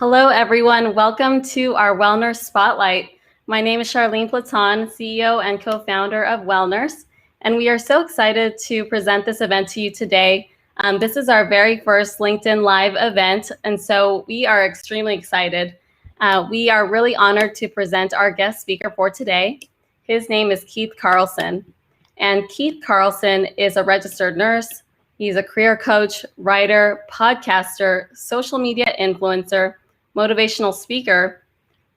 Hello, everyone. Welcome to our WellNurse Spotlight. My name is Charlene Platon, CEO and co-founder of WellNurse, and we are so excited to present this event to you today. This is our very first LinkedIn Live event, and so we are extremely excited. We are really honored to present our guest speaker for today. His name is Keith Carlson, and Keith Carlson is a registered nurse. He's a career coach, writer, podcaster, social media influencer, motivational speaker,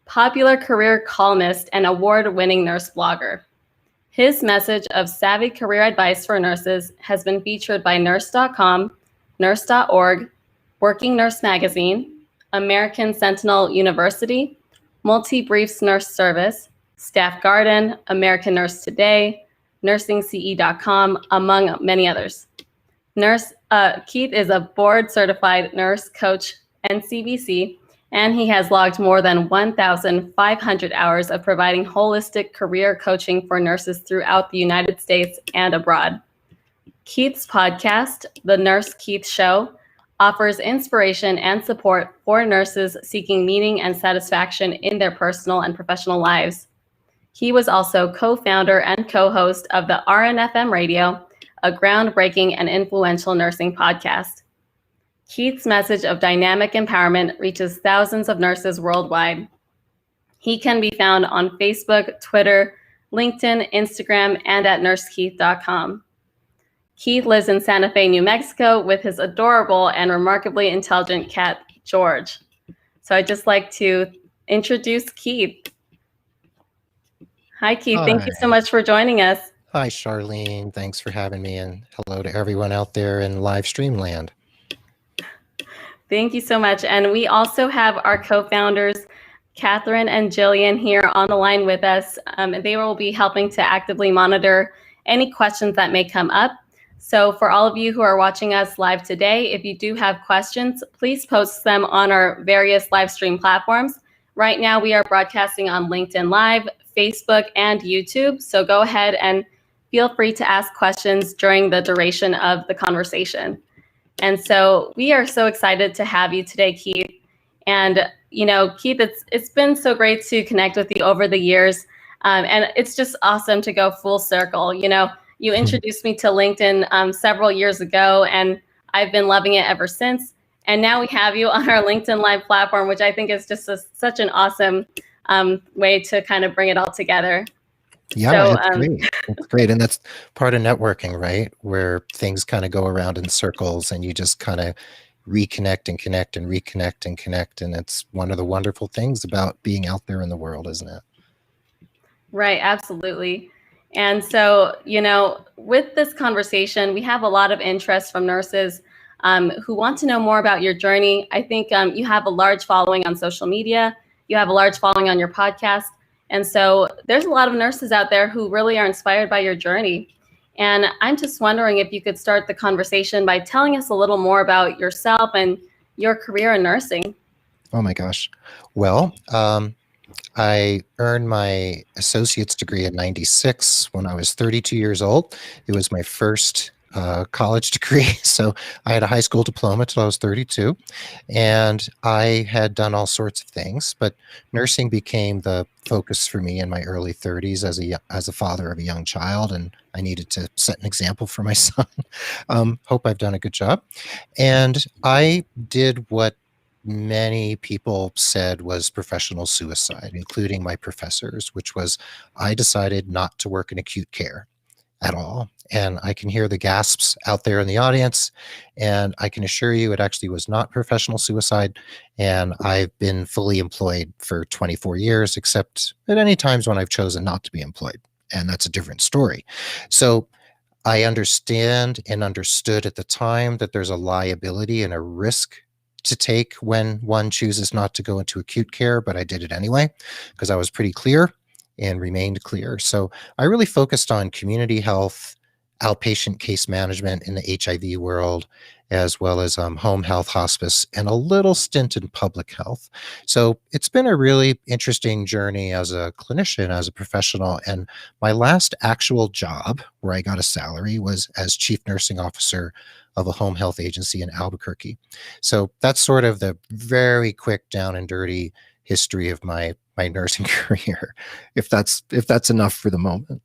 popular career columnist, and award-winning nurse blogger. His message of savvy career advice for nurses has been featured by nurse.com, nurse.org, Working Nurse Magazine, American Sentinel University, Multi-Briefs Nurse Service, Staff Garden, American Nurse Today, nursingce.com, among many others. Keith is a board-certified nurse coach, NCBC, and he has logged more than 1,500 hours of providing holistic career coaching for nurses throughout the United States and abroad. Keith's podcast, The Nurse Keith Show, offers inspiration and support for nurses seeking meaning and satisfaction in their personal and professional lives. He was also co-founder and co-host of the RNFM Radio, a groundbreaking and influential nursing podcast. Keith's message of dynamic empowerment reaches thousands of nurses worldwide. He can be found on Facebook, Twitter, LinkedIn, Instagram, and at nursekeith.com. Keith lives in Santa Fe, New Mexico with his adorable and remarkably intelligent cat, George. So I'd just like to introduce Keith. Hi, Keith. Hi. Thank you so much for joining us. Hi, Charlene. Thanks for having me, and hello to everyone out there in live stream land. Thank you so much. And we also have our co-founders, Catherine and Jillian, here on the line with us. They will be helping to actively monitor any questions that may come up. So for all of you who are watching us live today, if you do have questions, please post them on our various live stream platforms. Right now, we are broadcasting on LinkedIn Live, Facebook, and YouTube. So go ahead and feel free to ask questions during the duration of the conversation. And so we are so excited to have you today, Keith. And, Keith, it's been so great to connect with you over the years. And it's just awesome to go full circle. You introduced me to LinkedIn several years ago, and I've been loving it ever since. And now we have you on our LinkedIn Live platform, which I think is just such an awesome way to kind of bring it all together. Yeah, it's great. It's great. And that's part of networking, right? Where things kind of go around in circles and you just kind of reconnect and connect and reconnect and connect. And it's one of the wonderful things about being out there in the world, isn't it? Right, absolutely. And so, with this conversation, we have a lot of interest from nurses who want to know more about your journey. I think you have a large following on social media. You have a large following on your podcast. And so there's a lot of nurses out there who really are inspired by your journey. And I'm just wondering if you could start the conversation by telling us a little more about yourself and your career in nursing. Oh my gosh. Well, I earned my associate's degree in '96 when I was 32 years old. It was my first college degree. So I had a high school diploma till I was 32, and I had done all sorts of things, but nursing became the focus for me in my early 30s as a father of a young child, and I needed to set an example for my son. Hope I've done a good job. And I did what many people said was professional suicide, including my professors, which was I decided not to work in acute care at all. And I can hear the gasps out there in the audience, and I can assure you it actually was not professional suicide. And I've been fully employed for 24 years, except at any times when I've chosen not to be employed. And that's a different story. So I understand and understood at the time that there's a liability and a risk to take when one chooses not to go into acute care, but I did it anyway because I was pretty clear and remained clear. So I really focused on community health, outpatient case management in the HIV world, as well as home health, hospice, and a little stint in public health. So it's been a really interesting journey as a clinician, as a professional. And my last actual job where I got a salary was as chief nursing officer of a home health agency in Albuquerque. So that's sort of the very quick down and dirty history of my nursing career, if that's enough for the moment.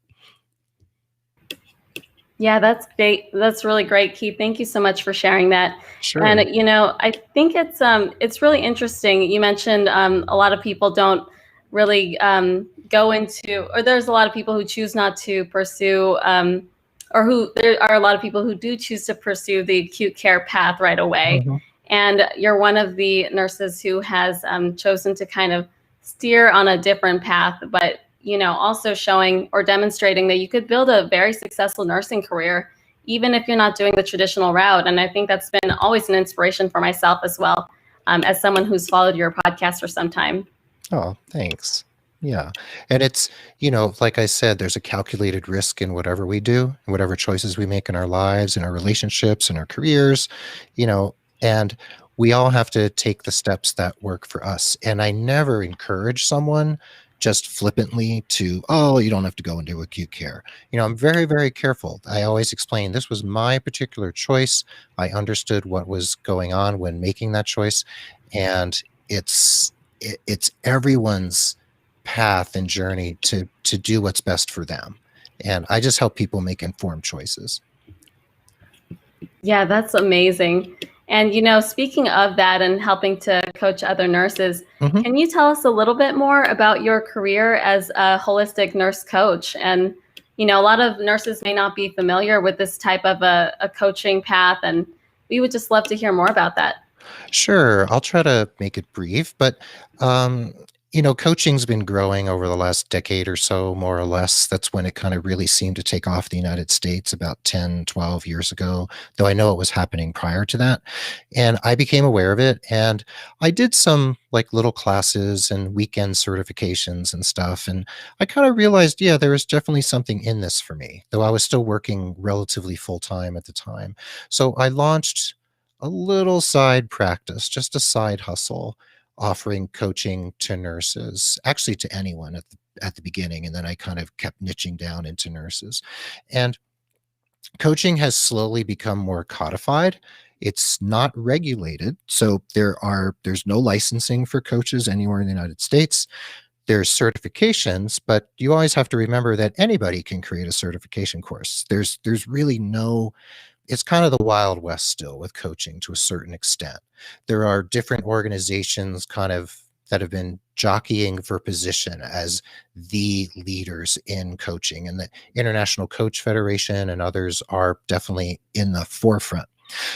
Yeah, that's great. That's really great, Keith. Thank you so much for sharing that. Sure. And I think it's really interesting. You mentioned a lot of people don't really go into, or there's a lot of people who choose not to pursue, or who there are a lot of people who do choose to pursue the acute care path right away. Mhm. And you're one of the nurses who has chosen to kind of steer on a different path, but also showing or demonstrating that you could build a very successful nursing career, even if you're not doing the traditional route. And I think that's been always an inspiration for myself as well, as someone who's followed your podcast for some time. Oh, thanks. Yeah. And it's, like I said, there's a calculated risk in whatever we do, whatever choices we make in our lives, in our relationships, in our careers, and we all have to take the steps that work for us. And I never encourage someone just flippantly to, oh, you don't have to go into acute care. I'm very, very careful. I always explain this was my particular choice. I understood what was going on when making that choice. And it's everyone's path and journey to do what's best for them. And I just help people make informed choices. Yeah, that's amazing. And, speaking of that and helping to coach other nurses, can you tell us a little bit more about your career as a holistic nurse coach? And, a lot of nurses may not be familiar with this type of a coaching path, and we would just love to hear more about that. Sure. I'll try to make it brief, but coaching's been growing over the last decade or so, more or less. That's when it kind of really seemed to take off in the United States about 10, 12 years ago, though I know it was happening prior to that. And I became aware of it. And I did some like little classes and weekend certifications and stuff. And I kind of realized, yeah, there was definitely something in this for me, though I was still working relatively full time at the time. So I launched a little side practice, just a side hustle, offering coaching to nurses, actually to anyone at the beginning. And then I kind of kept niching down into nurses. And coaching has slowly become more codified. It's not regulated. So there's no licensing for coaches anywhere in the United States. There's certifications, but you always have to remember that anybody can create a certification course. There's really no, it's kind of the Wild West still with coaching to a certain extent. There are different organizations kind of that have been jockeying for position as the leaders in coaching, and the International Coach Federation and others are definitely in the forefront.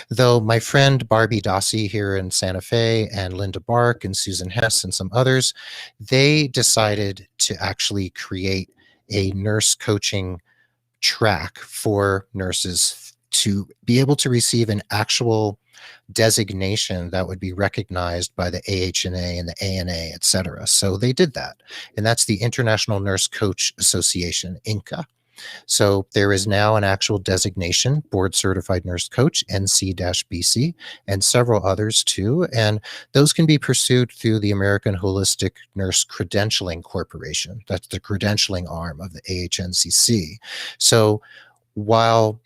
Though my friend Barbie Dossi here in Santa Fe and Linda Bark and Susan Hess and some others, they decided to actually create a nurse coaching track for nurses to be able to receive an actual designation that would be recognized by the AHNA and the ANA, et cetera. So they did that. And that's the International Nurse Coach Association, INCA. So there is now an actual designation, Board Certified Nurse Coach, NC-BC, and several others too. And those can be pursued through the American Holistic Nurse Credentialing Corporation. That's the credentialing arm of the AHNCC. So while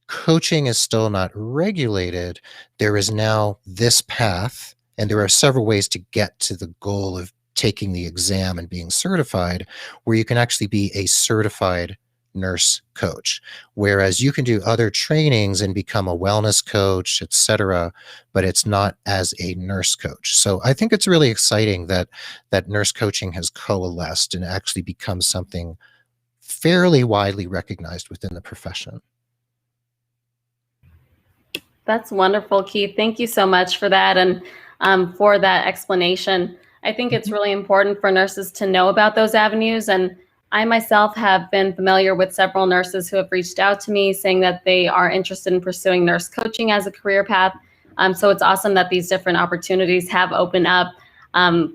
coaching is still not regulated, there is now this path, and there are several ways to get to the goal of taking the exam and being certified, where you can actually be a certified nurse coach, whereas you can do other trainings and become a wellness coach, etc., but it's not as a nurse coach. So I think it's really exciting that nurse coaching has coalesced and actually become something fairly widely recognized within the profession. That's wonderful, Keith. Thank you so much for that and for that explanation. I think it's really important for nurses to know about those avenues. And I myself have been familiar with several nurses who have reached out to me saying that they are interested in pursuing nurse coaching as a career path. So it's awesome that these different opportunities have opened up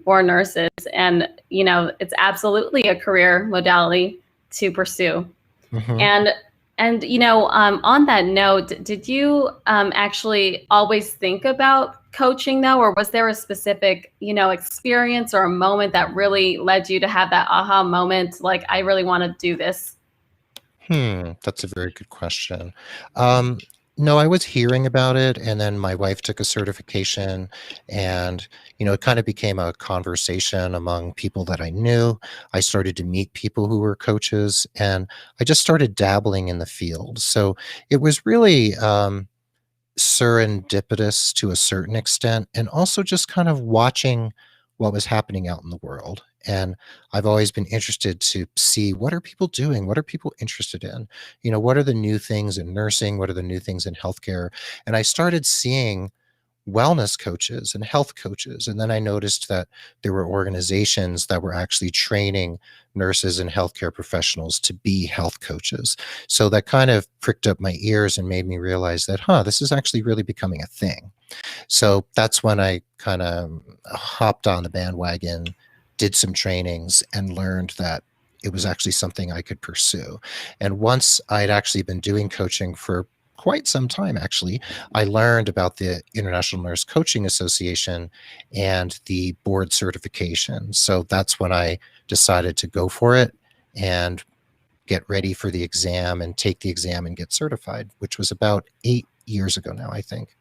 for nurses. And, it's absolutely a career modality to pursue. And And, on that note, did you actually always think about coaching though, or was there a specific, experience or a moment that really led you to have that aha moment, like, I really want to do this? That's a very good question. Um, no, I was hearing about it, and then my wife took a certification, and it kind of became a conversation among people that I knew. I started to meet people who were coaches, and I just started dabbling in the field. So it was really serendipitous to a certain extent, and also just kind of watching what was happening out in the world. And I've always been interested to see, what are people doing? What are people interested in? What are the new things in nursing? What are the new things in healthcare? And I started seeing wellness coaches and health coaches. And then I noticed that there were organizations that were actually training nurses and healthcare professionals to be health coaches. So that kind of pricked up my ears and made me realize that, this is actually really becoming a thing. So that's when I kind of hopped on the bandwagon, did some trainings, and learned that it was actually something I could pursue. And once I'd actually been doing coaching for quite some time, actually, I learned about the International Nurse Coaching Association and the board certification. So that's when I decided to go for it and get ready for the exam and take the exam and get certified, which was about 8 years ago now, I think.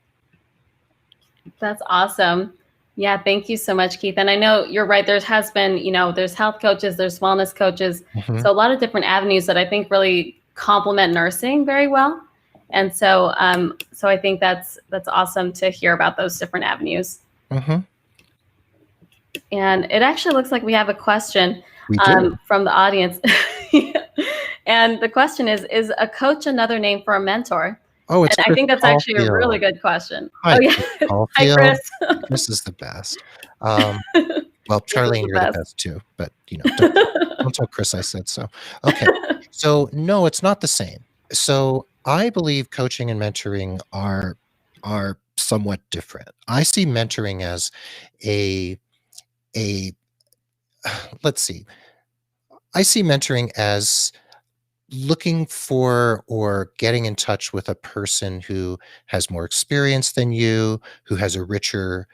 That's awesome. Yeah, thank you so much, Keith. And I know you're right. There has been, there's health coaches, there's wellness coaches. Mhm. So a lot of different avenues that I think really complement nursing very well. And so I think that's awesome to hear about those different avenues. Mhm. And it actually looks like we have a question We do. from the audience. And the question is a coach another name for a mentor? Oh, it's And I Chris think that's actually a really Caulfield. good question. Hi, Oh, yeah. Chris Hi, Caulfield. Chris. Chris is the best. Well, Chris is Charlene, the you're the best. best too, but don't tell Chris I said so. Okay. So no, it's not the same. So I believe coaching and mentoring are somewhat different. I see mentoring as a a let's see. I see mentoring as looking for or getting in touch with a person who has more experience than you, who has a richer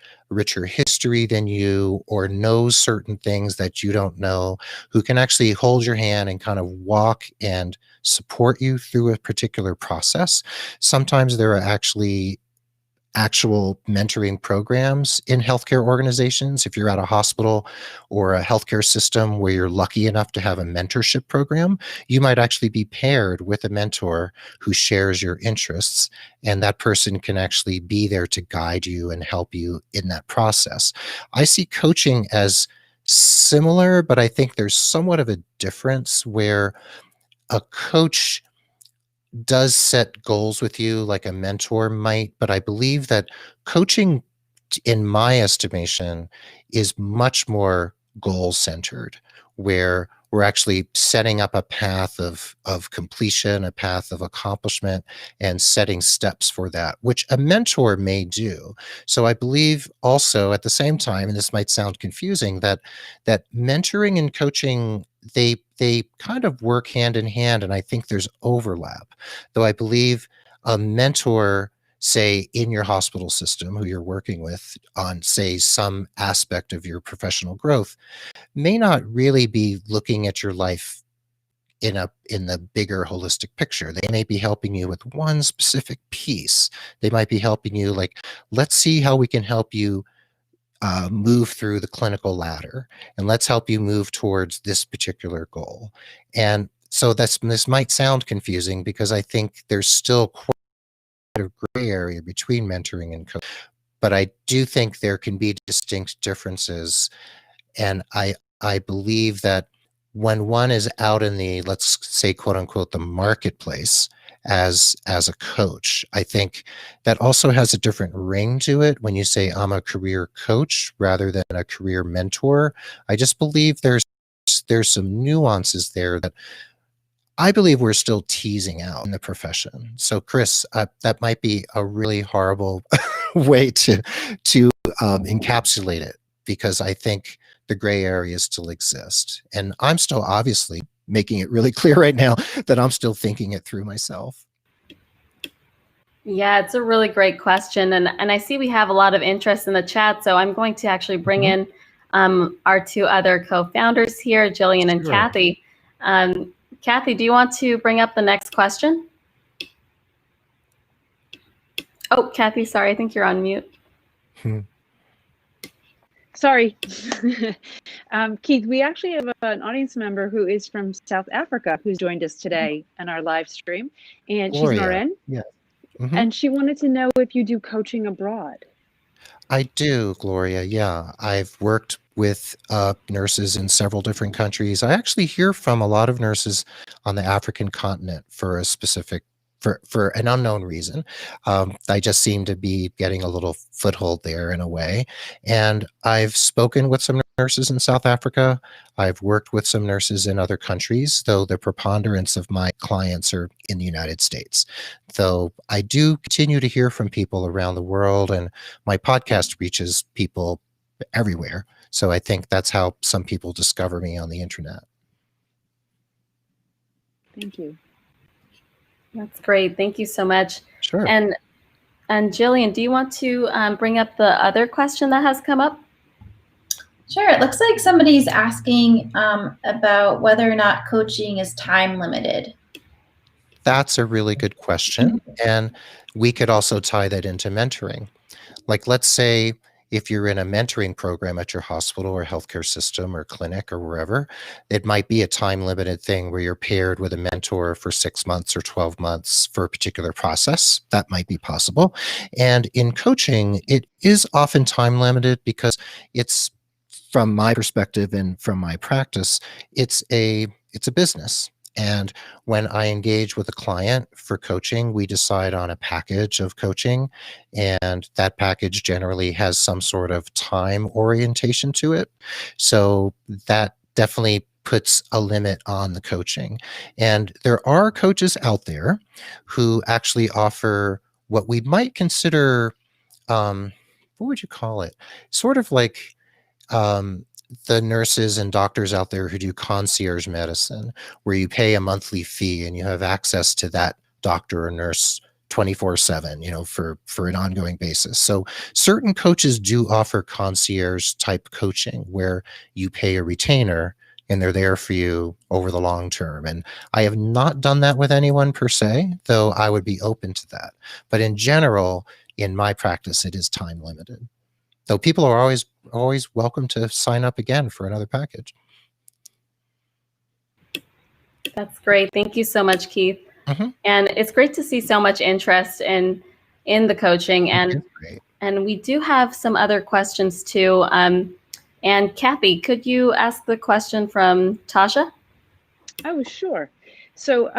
history than you, or knows certain things that you don't know, who can actually hold your hand and kind of walk and support you through a particular process. Sometimes there are actual mentoring programs in healthcare organizations. If you're at a hospital or a healthcare system where you're lucky enough to have a mentorship program, you might actually be paired with a mentor who shares your interests, and that person can actually be there to guide you and help you in that process. I see coaching as similar, but I think there's somewhat of a difference where a coach does set goals with you like a mentor might, but I believe that coaching, in my estimation, is much more goal centered, where we're actually setting up a path of completion, a path of accomplishment, and setting steps for that, which a mentor may do. So I believe also at the same time, and this might sound confusing, that mentoring and coaching, they kind of work hand in hand, and I think there's overlap. Though I believe a mentor, say in your hospital system, who you're working with on, say, some aspect of your professional growth, may not really be looking at your life in the bigger holistic picture. They may be helping you with one specific piece. They might be helping you, like, let's see how we can help you move through the clinical ladder, and let's help you move towards this particular goal. And so this might sound confusing, because I think there's still quite a gray area between mentoring and coaching, but I do think there can be distinct differences. And I believe that when one is out in the, let's say, quote unquote, the marketplace as a coach, I think that also has a different ring to it. When you say I'm a career coach rather than a career mentor, I just believe there's some nuances there that I believe we're still teasing out in the profession. So, Chris, that might be a really horrible way to encapsulate it, because I think the gray areas still exist, and I'm still obviously making it really clear right now that I'm still thinking it through myself. Yeah, it's a really great question. And I see we have a lot of interest in the chat. So I'm going to actually bring in our two other co-founders here, Jillian and Kathy. Kathy, do you want to bring up the next question? Oh, Kathy, sorry, I think you're on mute. Sorry. Keith, we actually have an audience member who is from South Africa who's joined us today on our live stream. And Gloria. She's an RN. Yeah. And she wanted to know if you do coaching abroad. I do, Gloria. Yeah, I've worked with nurses in several different countries. I actually hear from a lot of nurses on the African continent for a specific, for an unknown reason. I just seem to be getting a little foothold there in a way. And I've spoken with some nurses in South Africa. I've worked with some nurses in other countries, though the preponderance of my clients are in the United States. Though I do continue to hear from people around the world, and my podcast reaches people everywhere. So I think that's how some people discover me on the internet. Thank you. That's great. Thank you so much. Sure. And Jillian, do you want to bring up the other question that has come up? Sure. It looks like somebody's asking about whether or not coaching is time limited. That's a really good question. And we could also tie that into mentoring. Like, let's say if you're in a mentoring program at your hospital or healthcare system or clinic or wherever, it might be a time limited thing where you're paired with a mentor for 6 months or 12 months for a particular process. That might be possible. And in coaching, it is often time limited because it's, from my perspective and from my practice, it's a business. And when I engage with a client for coaching, we decide on a package of coaching, and that package generally has some sort of time orientation to it. So that definitely puts a limit on the coaching. And there are coaches out there who actually offer what we might consider, what would you call it? Sort of like the nurses and doctors out there who do concierge medicine, where you pay a monthly fee and you have access to that doctor or nurse 24/7, for an ongoing basis. So certain coaches do offer concierge type coaching where you pay a retainer and they're there for you over the long term. And I have not done that with anyone per se, though I would be open to that. But in general, in my practice, it is time limited. Though people are always welcome to sign up again for another package. That's great. Thank you so much, Keith. And it's great to see so much interest in the coaching. And we do have some other questions too. And Kathy, could you ask the question from Tasha? Oh, sure. So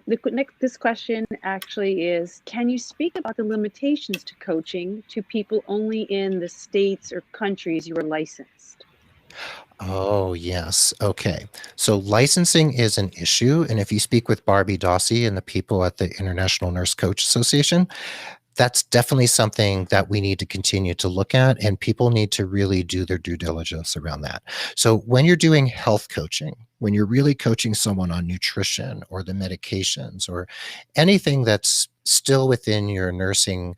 this question actually is, can you speak about the limitations to coaching to people only in the states or countries you are licensed? Oh, yes. Okay. So licensing is an issue. And if you speak with Barbie Dossi and the people at the International Nurse Coach Association, that's definitely something that we need to continue to look at, and people need to really do their due diligence around that. So when you're doing health coaching, when you're really coaching someone on nutrition or the medications or anything that's still within your nursing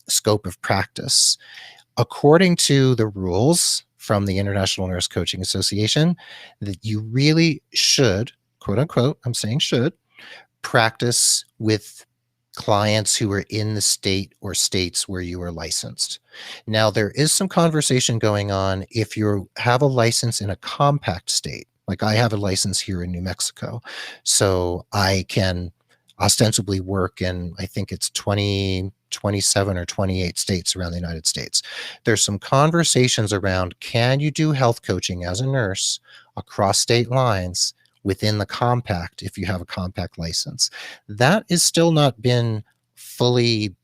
scope of practice, according to the rules from the International Nurse Coaching Association, that you really should, quote unquote, I'm saying should, practice with clients who are in the state or states where you are licensed. Now, there is some conversation going on if you have a license in a compact state. Like I have a license here in New Mexico, so I can ostensibly work in, I think it's 27 or 28 states around the United States. There's some conversations around, can you do health coaching as a nurse across state lines within the compact if you have a compact license? That is still not been fully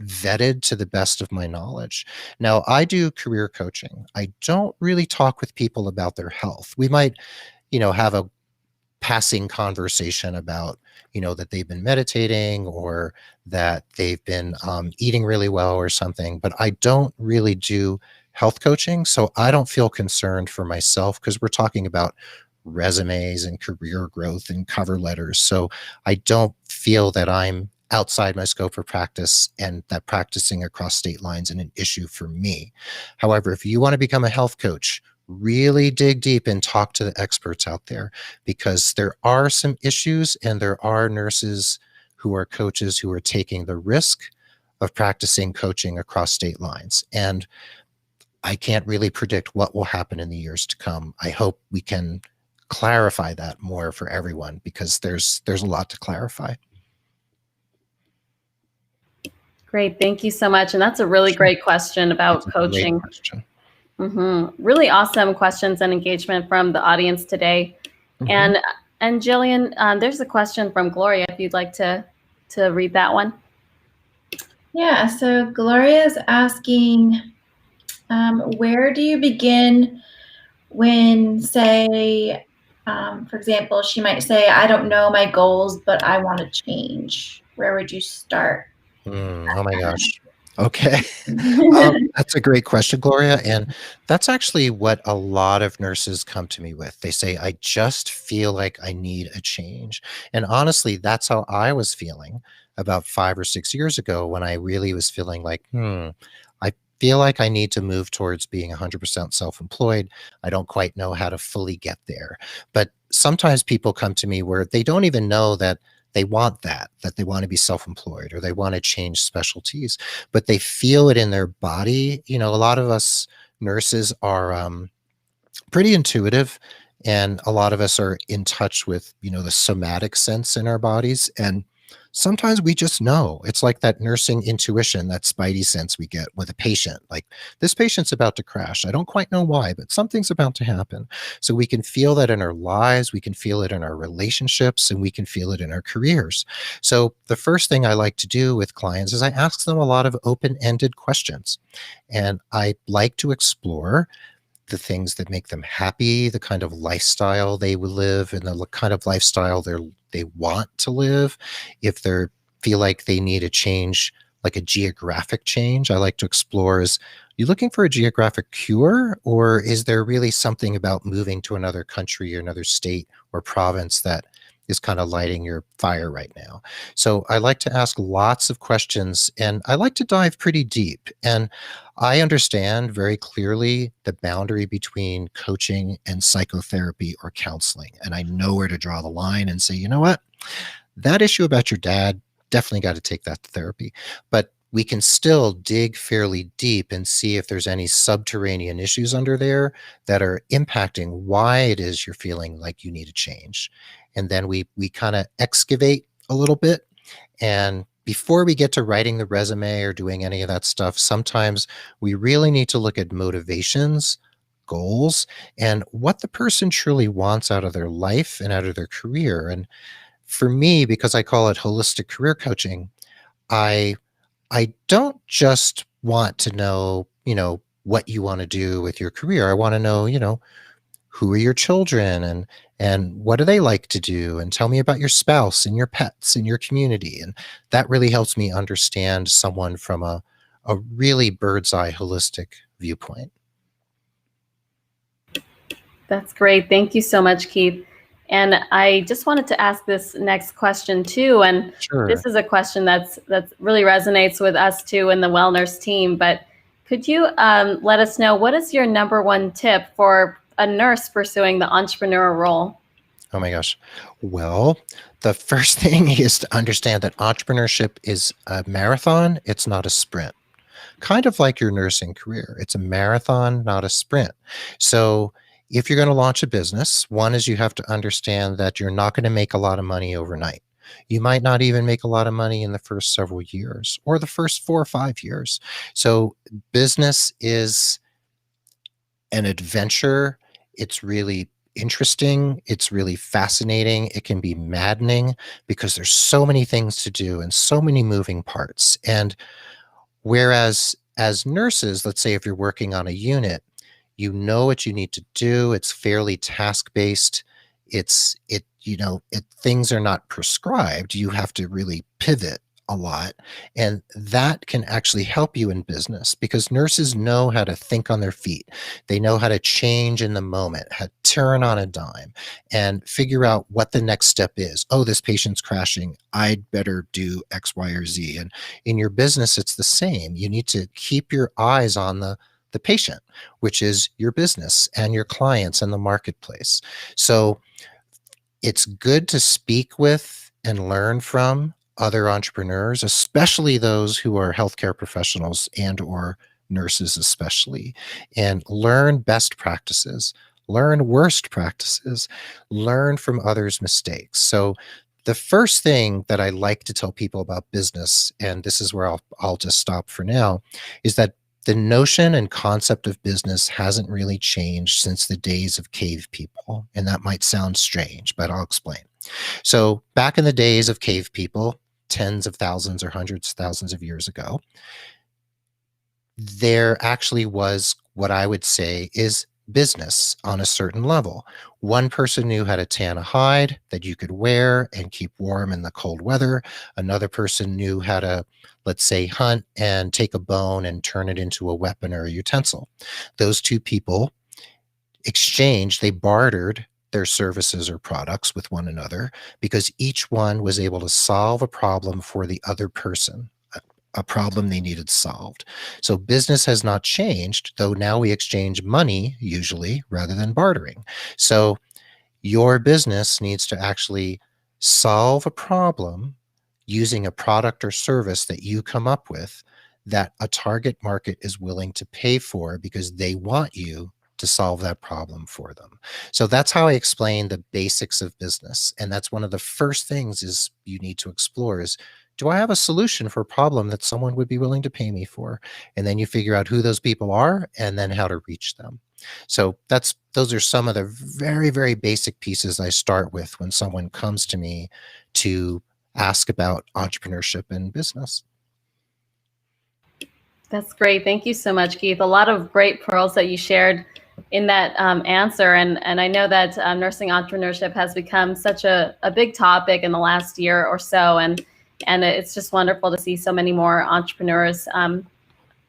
vetted to the best of my knowledge. Now, I do career coaching. I don't really talk with people about their health. We might, have a passing conversation about, that they've been meditating or that they've been eating really well or something, but I don't really do health coaching. So I don't feel concerned for myself because we're talking about resumes and career growth and cover letters. So I don't feel that I'm outside my scope of practice and that practicing across state lines is an issue for me. However, if you want to become a health coach, really dig deep and talk to the experts out there, because there are some issues and there are nurses who are coaches who are taking the risk of practicing coaching across state lines. And I can't really predict what will happen in the years to come. I hope we can clarify that more for everyone, because there's a lot to clarify. Great, thank you so much. And that's a really great question about coaching. Really awesome questions and engagement from the audience today. And Jillian, there's a question from Gloria, if you'd like to read that one. Yeah, so Gloria is asking, where do you begin when, say, for example, she might say, I don't know my goals, but I want to change. Where would you start? Oh my gosh. Okay. That's a great question, Gloria. And that's actually what a lot of nurses come to me with. They say, I just feel like I need a change. And honestly, that's how I was feeling about 5 or 6 years ago, when I really was feeling like, I feel like I need to move towards being 100% self-employed. I don't quite know how to fully get there. But sometimes people come to me where they don't even know that they want that they want to be self-employed or they want to change specialties, but they feel it in their body. You know, a lot of us nurses are pretty intuitive, and a lot of us are in touch with, the somatic sense in our bodies. And sometimes we just know. It's like that nursing intuition, that spidey sense we get with a patient. Like, this patient's about to crash. I don't quite know why, but something's about to happen. So we can feel that in our lives, we can feel it in our relationships, and we can feel it in our careers. So the first thing I like to do with clients is I ask them a lot of open-ended questions. And I like to explore the things that make them happy, the kind of lifestyle they will live, and the kind of lifestyle they want to live. If they feel like they need a change, like a geographic change, I like to explore, is you looking for a geographic cure, or is there really something about moving to another country or another state or province that is kind of lighting your fire right now? So I like to ask lots of questions, and I like to dive pretty deep. And I understand very clearly the boundary between coaching and psychotherapy or counseling. And I know where to draw the line and say, you know what, that issue about your dad, definitely got to take that to therapy. But we can still dig fairly deep and see if there's any subterranean issues under there that are impacting why it is you're feeling like you need a change. And then we kind of excavate a little bit. And before we get to writing the resume or doing any of that stuff, sometimes we really need to look at motivations, goals, and what the person truly wants out of their life and out of their career. And for me, because I call it holistic career coaching, I don't just want to know, what you want to do with your career. I want to know, who are your children, and what do they like to do, and tell me about your spouse and your pets and your community. And that really helps me understand someone from a really bird's eye holistic viewpoint. That's great. Thank you so much, Keith. And I just wanted to ask this next question too. And Sure. This is a question that really resonates with us too in the WellNurse team. But could you let us know, what is your number one tip for a nurse pursuing the entrepreneurial role? Oh my gosh. Well, the first thing is to understand that entrepreneurship is a marathon. It's not a sprint. Kind of like your nursing career. It's a marathon, not a sprint. So if you're going to launch a business, one is you have to understand that you're not going to make a lot of money overnight. You might not even make a lot of money in the first several years or the first 4 or 5 years. So business is an adventure. It's really interesting. It's really fascinating. It can be maddening because there's so many things to do and so many moving parts. And whereas as nurses, let's say if you're working on a unit, you know what you need to do. It's fairly task-based. Things are not prescribed. You have to really pivot a lot. And that can actually help you in business because nurses know how to think on their feet. They know how to change in the moment, how to turn on a dime and figure out what the next step is. Oh, this patient's crashing. I'd better do X, Y, or Z. And in your business, it's the same. You need to keep your eyes on the patient, which is your business and your clients and the marketplace. So it's good to speak with and learn from other entrepreneurs, especially those who are healthcare professionals and or nurses especially, and learn best practices, learn worst practices, learn from others' mistakes. So the first thing that I like to tell people about business, and this is where I'll just stop for now, is that the notion and concept of business hasn't really changed since the days of cave people. And that might sound strange, but I'll explain. So back in the days of cave people, tens of thousands or hundreds of thousands of years ago, there actually was what I would say is business on a certain level. One person knew how to tan a hide that you could wear and keep warm in the cold weather. Another person knew how to, let's say, hunt and take a bone and turn it into a weapon or a utensil. Those two people exchanged, they bartered their services or products with one another because each one was able to solve a problem for the other person, a problem they needed solved. So business has not changed, though now we exchange money usually rather than bartering. So your business needs to actually solve a problem using a product or service that you come up with that a target market is willing to pay for because they want you to solve that problem for them. So that's how I explain the basics of business. And that's one of the first things is you need to explore is, do I have a solution for a problem that someone would be willing to pay me for? And then you figure out who those people are and then how to reach them. So those are some of the very, very basic pieces I start with when someone comes to me to ask about entrepreneurship and business. That's great. Thank you so much, Keith. A lot of great pearls that you shared in that answer. And I know that nursing entrepreneurship has become such a big topic in the last year or so. And it's just wonderful to see so many more entrepreneurs,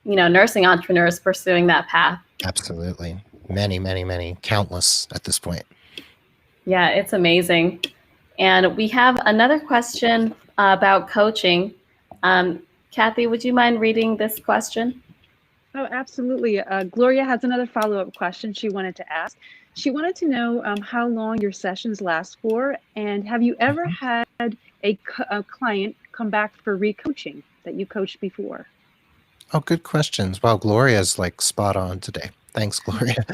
nursing entrepreneurs pursuing that path. Absolutely. Many, many, many, countless at this point. Yeah, it's amazing. And we have another question about coaching. Kathy, would you mind reading this question? Oh, absolutely. Gloria has another follow-up question she wanted to ask. She wanted to know how long your sessions last for, and have you ever had a client come back for re-coaching that you coached before? Oh, good questions. Wow, Gloria's like spot on today. Thanks, Gloria.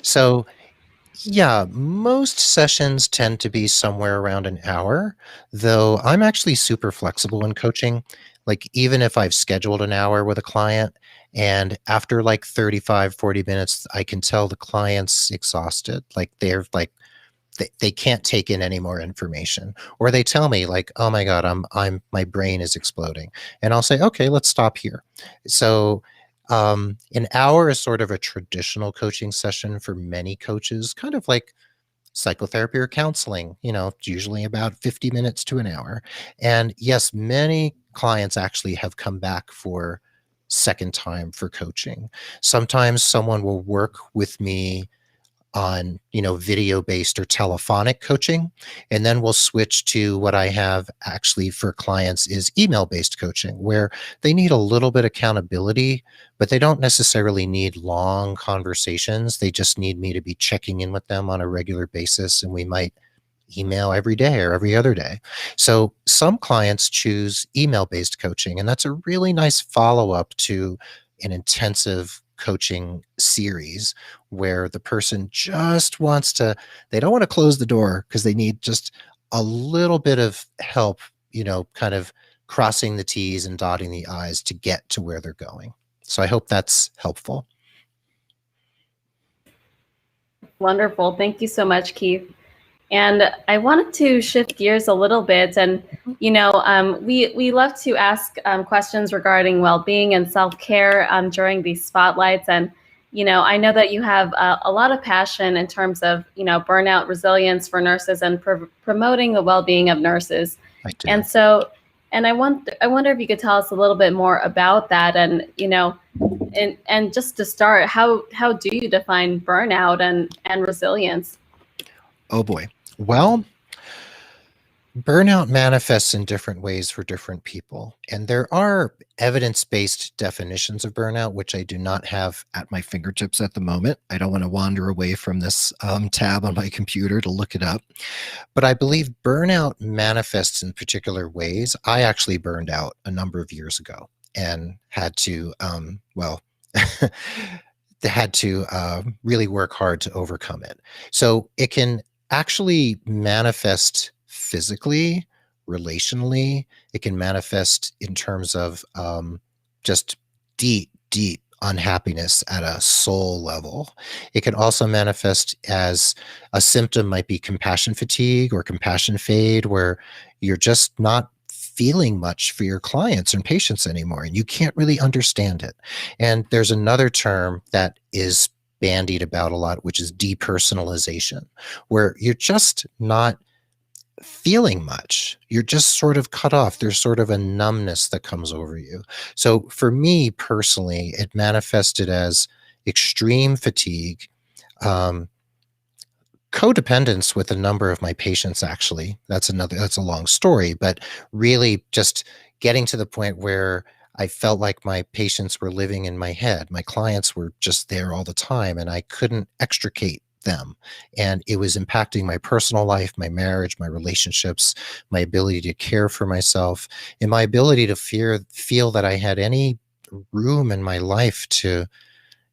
So yeah, most sessions tend to be somewhere around an hour, though I'm actually super flexible in coaching. Like even if I've scheduled an hour with a client and after like 35, 40 minutes, I can tell the client's exhausted. Like they're like, they can't take in any more information, or they tell me like, oh my God, my brain is exploding. And I'll say, okay, let's stop here. So an hour is sort of a traditional coaching session for many coaches, kind of like psychotherapy or counseling, it's usually about 50 minutes to an hour. And yes, many clients actually have come back for second time for coaching. Sometimes someone will work with me on, video-based or telephonic coaching. And then we'll switch to what I have actually for clients is email-based coaching, where they need a little bit of accountability, but they don't necessarily need long conversations. They just need me to be checking in with them on a regular basis. And we might email every day or every other day. So some clients choose email-based coaching, and that's a really nice follow-up to an intensive coaching series where the person just wants to, they don't want to close the door because they need just a little bit of help, kind of crossing the T's and dotting the I's to get to where they're going. So I hope that's helpful. Wonderful. Thank you so much, Keith. And I wanted to shift gears a little bit. And, we love to ask questions regarding well-being and self-care during these spotlights. And, I know that you have a lot of passion in terms of, burnout resilience for nurses and promoting the well-being of nurses. I do. And so And I wonder if you could tell us a little bit more about that, and and just to start, how do you define burnout and resilience? Oh boy. Well, burnout manifests in different ways for different people. And there are evidence-based definitions of burnout, which I do not have at my fingertips at the moment. I don't want to wander away from this tab on my computer to look it up. But I believe burnout manifests in particular ways. I actually burned out a number of years ago and had to, had to really work hard to overcome it. So it can actually manifest physically, relationally. It can manifest in terms of just deep, deep unhappiness at a soul level. It can also manifest as a symptom, might be compassion fatigue or compassion fade, where you're just not feeling much for your clients and patients anymore, and you can't really understand it. And there's another term that is bandied about a lot, which is depersonalization, where you're just not feeling much. You're just sort of cut off. There's sort of a numbness that comes over you. So for me personally, it manifested as extreme fatigue, um, codependence with a number of my patients, actually. That's a long story, but really just getting to the point where I felt like my patients were living in my head. My clients were just there all the time, and I couldn't extricate them. And it was impacting my personal life, my marriage, my relationships, my ability to care for myself, and my ability to feel that I had any room in my life to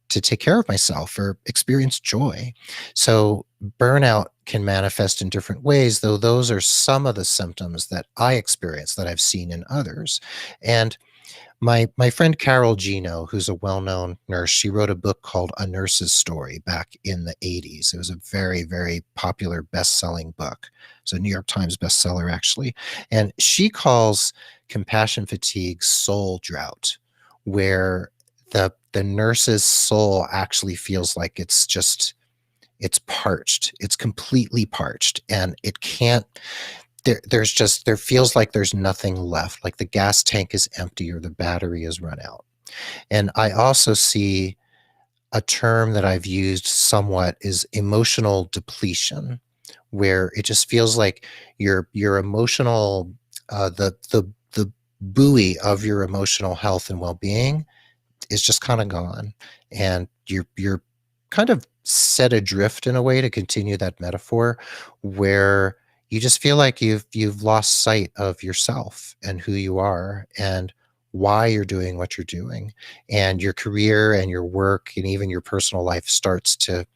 take care of myself or experience joy. So burnout can manifest in different ways, though those are some of the symptoms that I experience that I've seen in others. And my friend Carol Gino, who's a well-known nurse, she wrote a book called A Nurse's Story back in the 80s. It was a very, very popular best-selling book. It's a New York Times bestseller, actually. And she calls compassion fatigue soul drought, where the nurse's soul actually feels like it's parched. It's completely parched, and it can't, there feels like there's nothing left, like the gas tank is empty or the battery is run out. And I also see a term that I've used somewhat is emotional depletion, where it just feels like your emotional, the buoy of your emotional health and well-being is just kind of gone, and you're kind of set adrift in a way, to continue that metaphor, where you just feel like you've lost sight of yourself and who you are and why you're doing what you're doing, and your career and your work and even your personal life starts to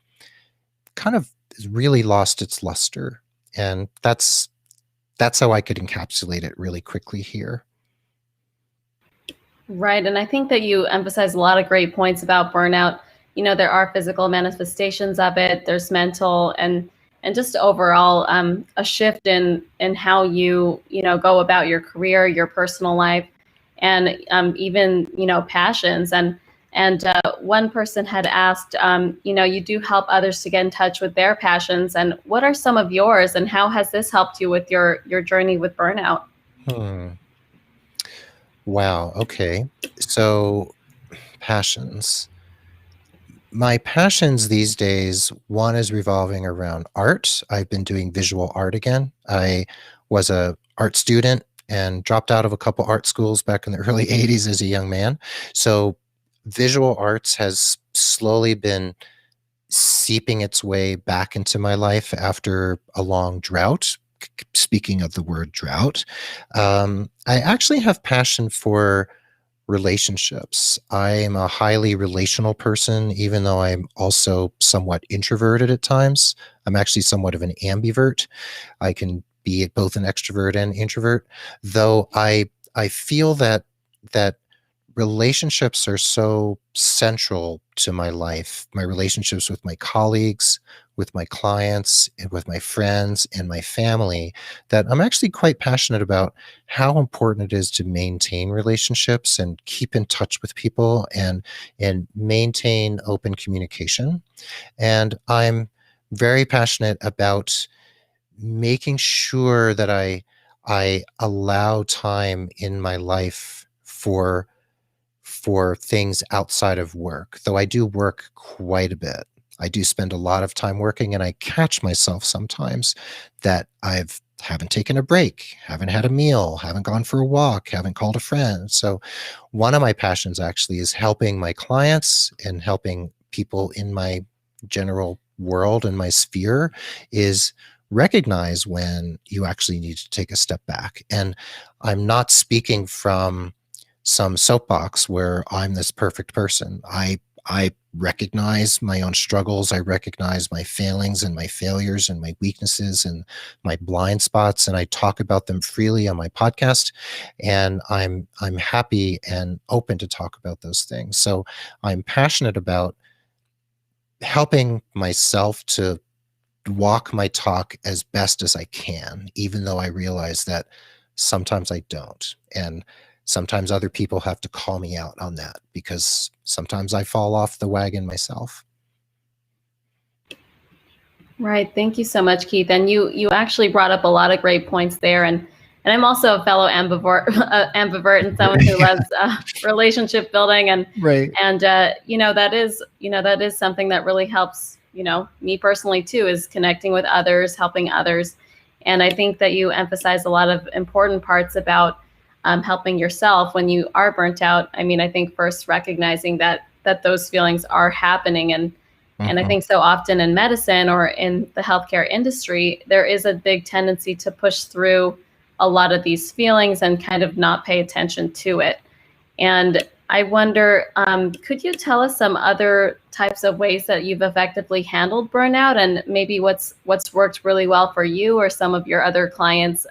kind of really lost its luster. And that's how I could encapsulate it really quickly here. Right. And I think that you emphasize a lot of great points about burnout. There are physical manifestations of it, there's mental, and just overall a shift in how you go about your career, your personal life, and even passions. And one person had asked, you do help others to get in touch with their passions, and what are some of yours, and how has this helped you with your journey with burnout? Wow. Okay. So passions. My passions these days, one is revolving around art. I've been doing visual art again. I was a art student and dropped out of a couple art schools back in the early 80s as a young man. So visual arts has slowly been seeping its way back into my life after a long drought. Speaking of the word drought, I actually have passion for relationships. I am a highly relational person, even though I'm also somewhat introverted at times. I'm actually somewhat of an ambivert. I can be both an extrovert and introvert, though I feel that relationships are so central to my life. My relationships with my colleagues, with my clients, and with my friends and my family, that I'm actually quite passionate about how important it is to maintain relationships and keep in touch with people and maintain open communication. And I'm very passionate about making sure that I allow time in my life for things outside of work, though I do work quite a bit. I do spend a lot of time working, and I catch myself sometimes that haven't taken a break, haven't had a meal, haven't gone for a walk, haven't called a friend. So one of my passions actually is helping my clients and helping people in my general world and my sphere is recognize when you actually need to take a step back. And I'm not speaking from some soapbox where I'm this perfect person. I recognize my own struggles. I recognize my failings and my failures and my weaknesses and my blind spots, and I talk about them freely on my podcast. And I'm happy and open to talk about those things. So I'm passionate about helping myself to walk my talk as best as I can, even though I realize that sometimes I don't. And sometimes other people have to call me out on that because sometimes I fall off the wagon myself. Right. Thank you so much, Keith. And you actually brought up a lot of great points there. And I'm also a fellow ambivert and someone who loves relationship building. And Right. and that is something that really helps, me personally too, is connecting with others, helping others. And I think that you emphasize a lot of important parts about helping yourself when you are burnt out. I mean, I think first recognizing that those feelings are happening, and I think so often in medicine or in the healthcare industry, there is a big tendency to push through a lot of these feelings and kind of not pay attention to it. And I wonder, could you tell us some other types of ways that you've effectively handled burnout, and maybe what's worked really well for you or some of your other clients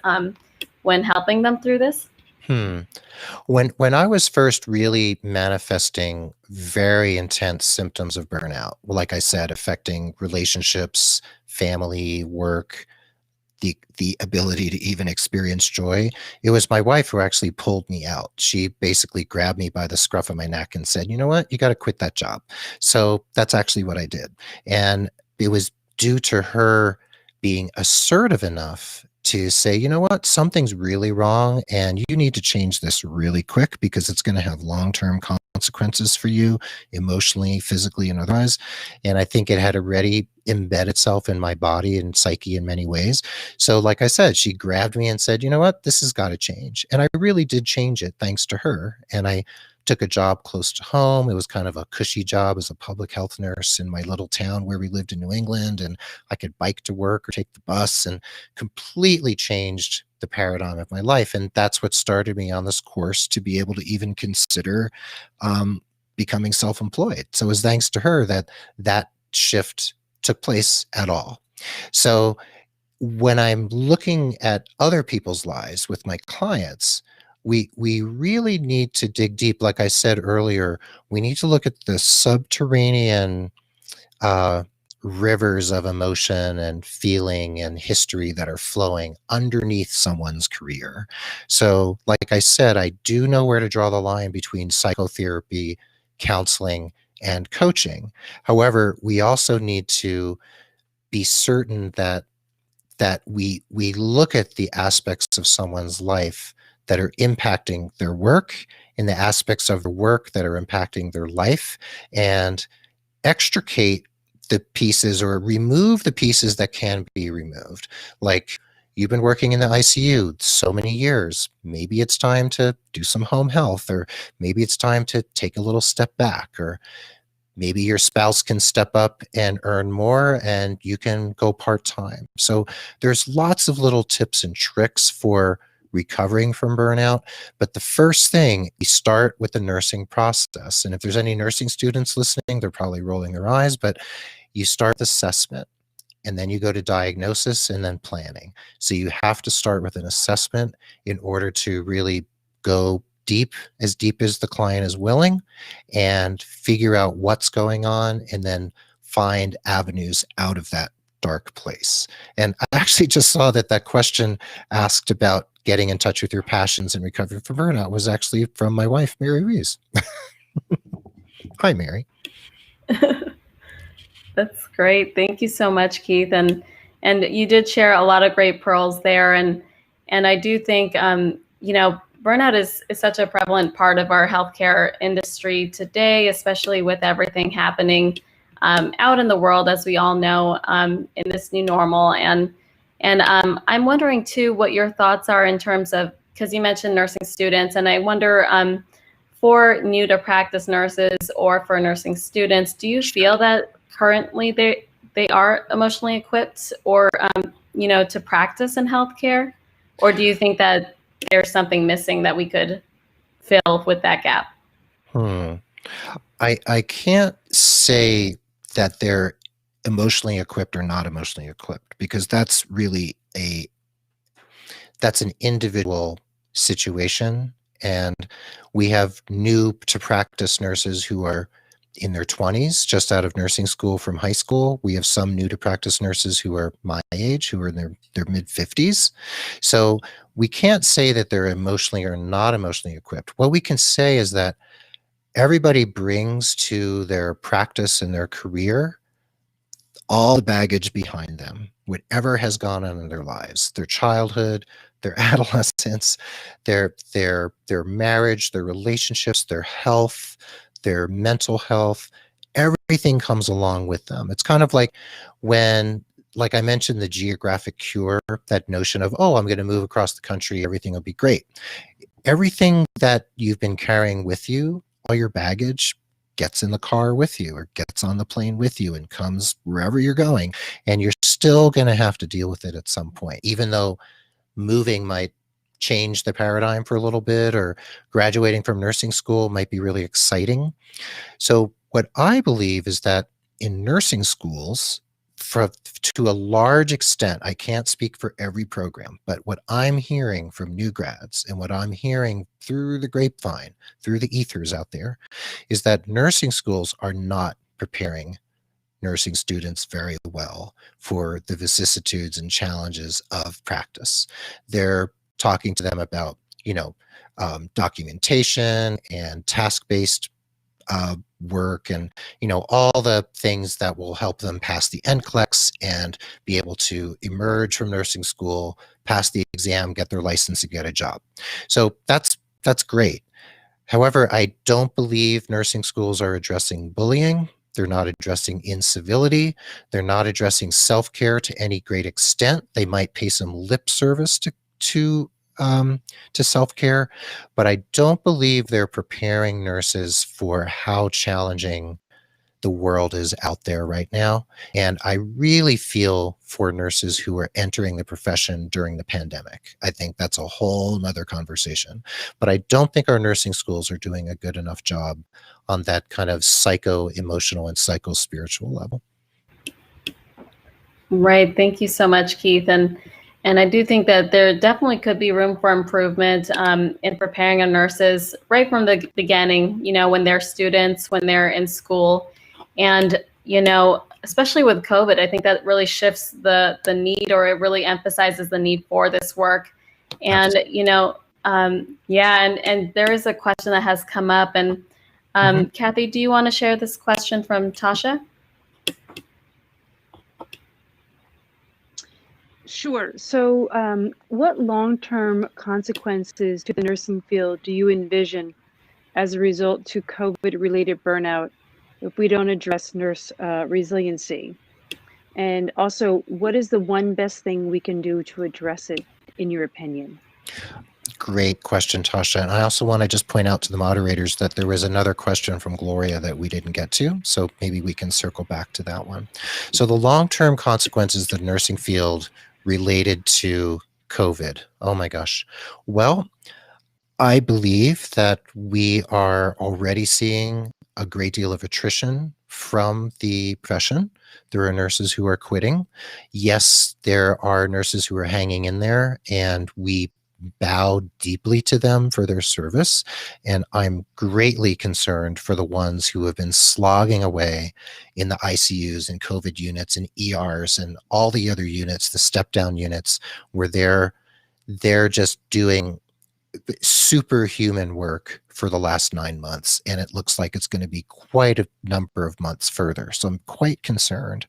when helping them through this? When I was first really manifesting very intense symptoms of burnout, well, like I said, affecting relationships, family, work, the ability to even experience joy, it was my wife who actually pulled me out. She basically grabbed me by the scruff of my neck and said, "You know what? You got to quit that job." So that's actually what I did. And it was due to her being assertive enough to say, "You know what? Something's really wrong and you need to change this really quick because it's going to have long-term consequences for you emotionally, physically, and otherwise." And I think it had already embedded itself in my body and psyche in many ways. So like I said, she grabbed me and said, "You know what? This has got to change." And I really did change it thanks to her. And I took a job close to home. It was kind of a cushy job as a public health nurse in my little town where we lived in New England. And I could bike to work or take the bus, and completely changed the paradigm of my life. And that's what started me on this course to be able to even consider becoming self-employed. So it was thanks to her that shift took place at all. So when I'm looking at other people's lives with my clients, we really need to dig deep. Like I said earlier, we need to look at the subterranean rivers of emotion and feeling and history that are flowing underneath someone's career. So, like I said, I do know where to draw the line between psychotherapy, counseling, and coaching. However, we also need to be certain that we look at the aspects of someone's life that are impacting their work and the aspects of the work that are impacting their life, and extricate the pieces or remove the pieces that can be removed. Like, you've been working in the ICU so many years. Maybe it's time to do some home health, or maybe it's time to take a little step back, or maybe your spouse can step up and earn more and you can go part-time. So there's lots of little tips and tricks for recovering from burnout. But the first thing, you start with the nursing process. And if there's any nursing students listening, they're probably rolling their eyes, but you start with assessment, and then you go to diagnosis and then planning. So you have to start with an assessment in order to really go deep as the client is willing, and figure out what's going on, and then find avenues out of that dark place. And I actually just saw that question asked about getting in touch with your passions and recovering from burnout was actually from my wife, Mary Rees. Hi, Mary. That's great. Thank you so much, Keith. And you did share a lot of great pearls there. And And I do think, burnout is such a prevalent part of our healthcare industry today, especially with everything happening out in the world, as we all know, in this new normal. And I'm wondering too what your thoughts are in terms of, because you mentioned nursing students, and I wonder for new to practice nurses or for nursing students, do you feel that currently they are emotionally equipped or to practice in healthcare, or do you think that there's something missing that we could fill with that gap? I can't say that they're emotionally equipped or not emotionally equipped, because that's really that's an individual situation. And we have new to practice nurses who are in their 20s, just out of nursing school from high school. We have some new to practice nurses who are my age, who are in their mid 50s. So we can't say that they're emotionally or not emotionally equipped. What we can say is that everybody brings to their practice and their career all the baggage behind them, whatever has gone on in their lives, their childhood, their adolescence, their marriage, their relationships, their health, their mental health. Everything comes along with them. It's kind of like when, like I mentioned, the geographic cure, that notion of, oh, I'm going to move across the country, everything will be great. Everything that you've been carrying with you, all your baggage, gets in the car with you or gets on the plane with you and comes wherever you're going. And you're still going to have to deal with it at some point, even though moving might change the paradigm for a little bit, or graduating from nursing school might be really exciting. So what I believe is that in nursing schools, to a large extent, I can't speak for every program, but what I'm hearing from new grads and what I'm hearing through the grapevine, through the ethers out there, is that nursing schools are not preparing nursing students very well for the vicissitudes and challenges of practice. They're talking to them about, documentation and task-based work, and all the things that will help them pass the NCLEX and be able to emerge from nursing school, pass the exam, get their license, and get a job. So that's great. However, I don't believe nursing schools are addressing bullying. They're not addressing incivility. They're not addressing self-care to any great extent. They might pay some lip service to self-care, but I don't believe they're preparing nurses for how challenging the world is out there right now. And I really feel for nurses who are entering the profession during the pandemic. I think that's a whole nother conversation. But I don't think our nursing schools are doing a good enough job on that kind of psycho-emotional and psycho-spiritual level. Right. Thank you so much, Keith. And I do think that there definitely could be room for improvement in preparing our nurses right from the beginning, when they're students, when they're in school. And, especially with COVID, I think that really shifts the need, or it really emphasizes the need for this work. And, and there is a question that has come up. And Kathy, do you want to share this question from Tasha? Sure. So what long-term consequences to the nursing field do you envision as a result to COVID-related burnout if we don't address nurse resiliency? And also, what is the one best thing we can do to address it, in your opinion? Great question, Tasha. And I also want to just point out to the moderators that there was another question from Gloria that we didn't get to, so maybe we can circle back to that one. So the long-term consequences of the nursing field related to COVID. Oh my gosh. Well, I believe that we are already seeing a great deal of attrition from the profession. There are nurses who are quitting. Yes, there are nurses who are hanging in there, and we bow deeply to them for their service. And I'm greatly concerned for the ones who have been slogging away in the ICUs and COVID units and ERs and all the other units, the step-down units, where they're just doing superhuman work for the last 9 months, and it looks like it's going to be quite a number of months further. So I'm quite concerned.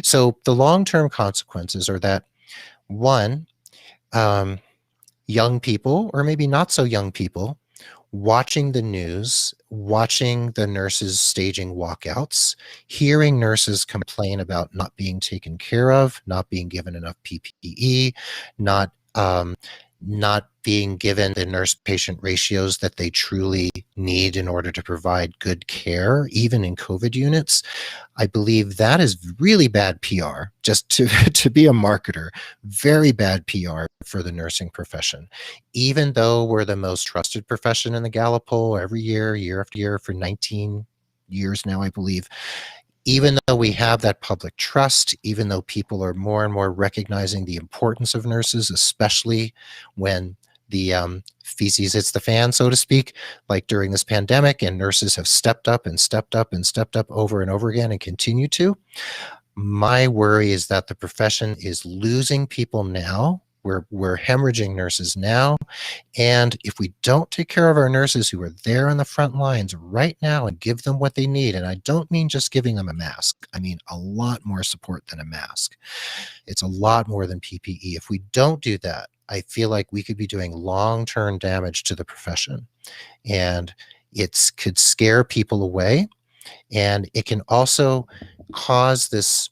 So the long-term consequences are that, one, young people, or maybe not so young people, watching the news, watching the nurses staging walkouts, hearing nurses complain about not being taken care of, not being given enough PPE, not not being given the nurse-patient ratios that they truly need in order to provide good care, even in COVID units. I believe that is really bad PR, just to, to be a marketer, very bad PR for the nursing profession. Even though we're the most trusted profession in the Gallup poll every year, year after year, for 19 years now, I believe, even though we have that public trust, even though people are more and more recognizing the importance of nurses, especially when the feces hits the fan, so to speak, like during this pandemic, and nurses have stepped up and stepped up and stepped up over and over again and continue to. My worry is that the profession is losing people now. We're hemorrhaging nurses now. And if we don't take care of our nurses who are there on the front lines right now and give them what they need, and I don't mean just giving them a mask, I mean a lot more support than a mask. It's a lot more than PPE. If we don't do that, I feel like we could be doing long-term damage to the profession. And it could scare people away. And it can also cause this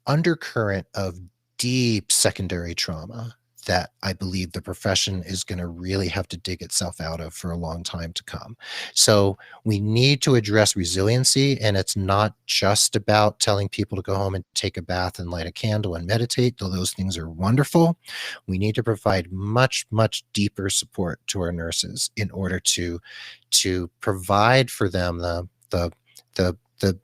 undercurrent of deep secondary trauma that I believe the profession is going to really have to dig itself out of for a long time to come. So we need to address resiliency, and it's not just about telling people to go home and take a bath and light a candle and meditate, though those things are wonderful. We need to provide much, much deeper support to our nurses in order to provide for them the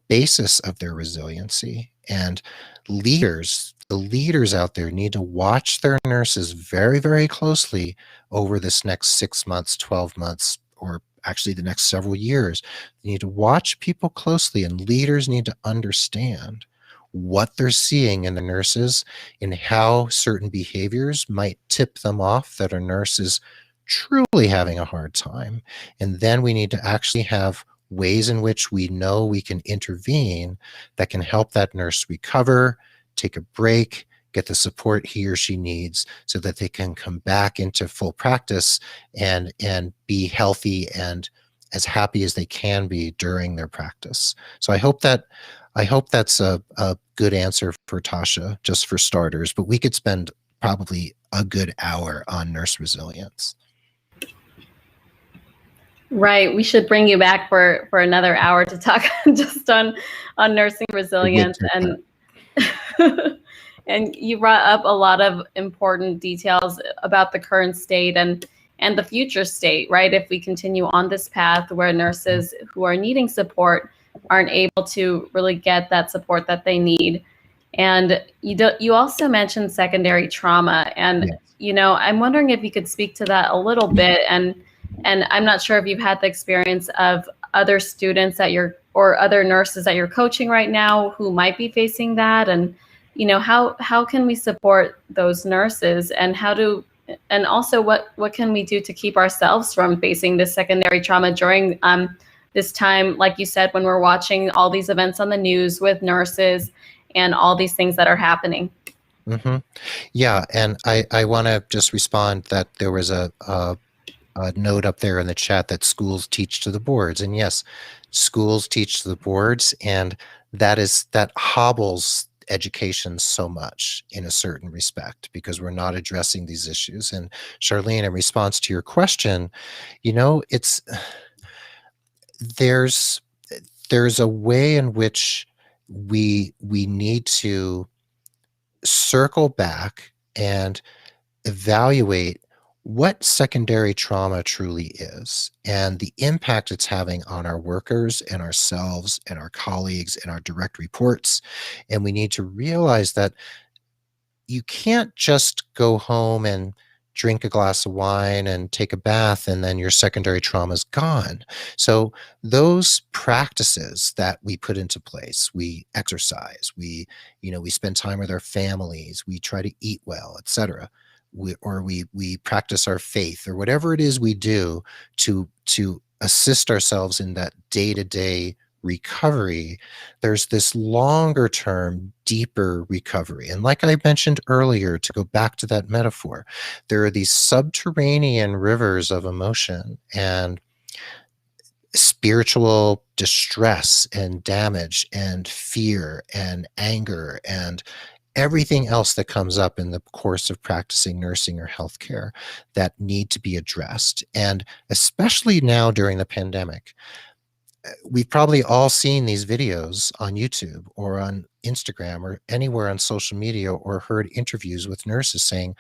basis of their resiliency. And the leaders out there need to watch their nurses very, very closely over this next 6 months, 12 months, or actually the next several years. They need to watch people closely, and leaders need to understand what they're seeing in the nurses and how certain behaviors might tip them off that a nurse is truly having a hard time. And then we need to actually have ways in which we know we can intervene that can help that nurse recover, take a break, get the support he or she needs so that they can come back into full practice and be healthy and as happy as they can be during their practice. So I hope that's a good answer for Tasha, just for starters, but we could spend probably a good hour on nurse resilience. Right. We should bring you back for another hour to talk just on nursing resilience. And and you brought up a lot of important details about the current state and the future state, right? If we continue on this path where nurses who are needing support aren't able to really get that support that they need. And you also mentioned secondary trauma. And, Yes. you know, I'm wondering if you could speak to that a little bit. And I'm not sure if you've had the experience of other students or other nurses that you're coaching right now who might be facing that. And, you know, how can we support those nurses, and also what can we do to keep ourselves from facing this secondary trauma during this time, like you said, when we're watching all these events on the news with nurses and all these things that are happening? Mm-hmm. Yeah, and I want to just respond that there was a note up there in the chat that schools teach to the boards. And yes, schools teach to the boards, and that hobbles education so much in a certain respect because we're not addressing these issues. And Charlene, in response to your question, you know, there's a way in which we need to circle back and evaluate what secondary trauma truly is and the impact it's having on our workers and ourselves and our colleagues and our direct reports. And we need to realize that you can't just go home and drink a glass of wine and take a bath and then your secondary trauma is gone. So those practices that we put into place, we exercise, we spend time with our families, we try to eat well, etc. We practice our faith, or whatever it is we do to assist ourselves in that day-to-day recovery, there's this longer term, deeper recovery. And like I mentioned earlier, to go back to that metaphor, there are these subterranean rivers of emotion and spiritual distress and damage and fear and anger and everything else that comes up in the course of practicing nursing or healthcare that need to be addressed. And especially now during the pandemic, we've probably all seen these videos on YouTube or on Instagram or anywhere on social media, or heard interviews with nurses saying,